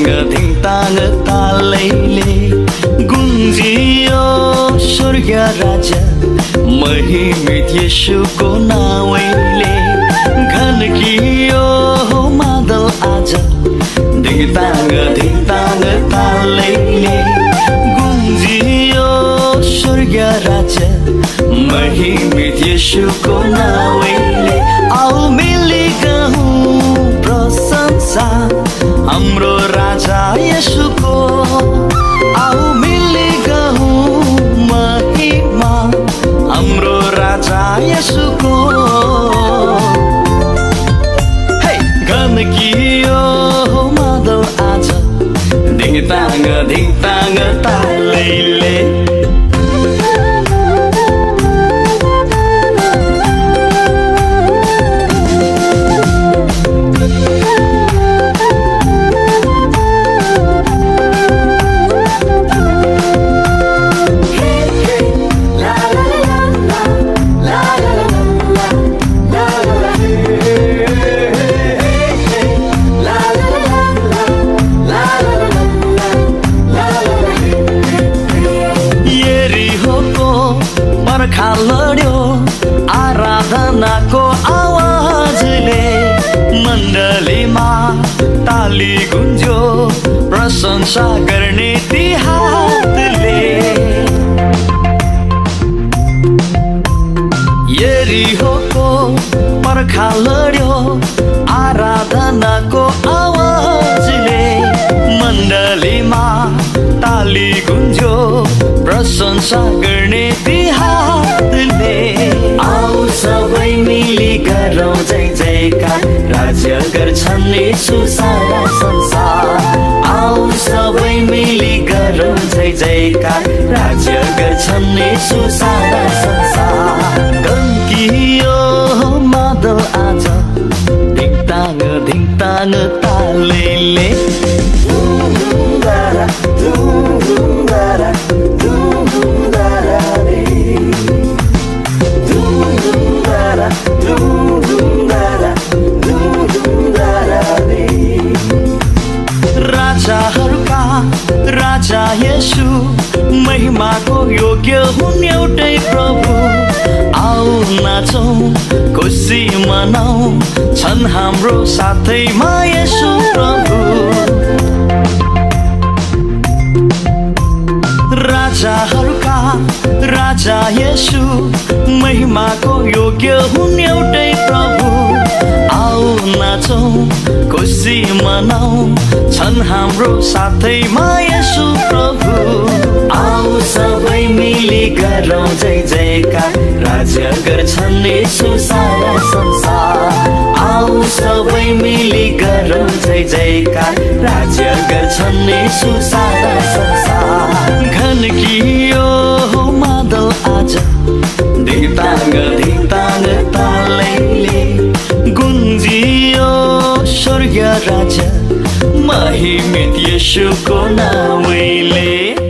धिङताङ तालैले गुन्जियो स्वर्ग राज्य महिमित येशूको नाउँले घनकियो मादल आज धिङताङ तालैले गुन्जियो स्वर्ग राज्य महिमित येशूको नाउँले आऊ मिली गरौँ प्रशंसा हाम्रो राजा येशूको आऊ मिली गरौँ महिमा हाम्रो राजा येशूको हे घनकियो मादल आज धिङताङ तालैले लड्यो आराधनाको आवाजले मण्डलीमा ताली गुन्ज्यो प्रशंसा गर्ने ती हातले यरीहोको पर्खा लड्यो आराधनाको आवाजले मण्डलीमा ताली गुन्ज्यो प्रशंसा गर्ने ती हातले आऊ सबै मिली गरौँ जय जयकार राज्य गर्छन् येशू सारा संसार आऊ सबै मिली गरौँ जय जयकार राज्य गर्छन् येशू सारा संसार गन्कियो मादल आज धिङताङ तालैले राजाहरूका राजा येशू महिमाको योग्य हुन् एउटै प्रभु आऊ नाचौँ खुसी मनाऊ छन् हाम्रो साथैमा येशू प्रभु राजाहरूका राजा येशू महिमाको योग्य हुन् एउटै प्रभु आऊ नाचौँ खुसी मनाऊ छन् हाम्रो साथैमा येशू प्रभु आऊ सबै मिली गरौँ जय जयकार राज्य गर्छन् येशू सारा संसार आऊ सबै मिली गरौँ जय जयकार राज्य गर्छन् येशू सारा संसार घनकियो मादल आज धिङताङ तालैले गुन्जियो स्वर्ग राज्य महिमित येशूको नाउँले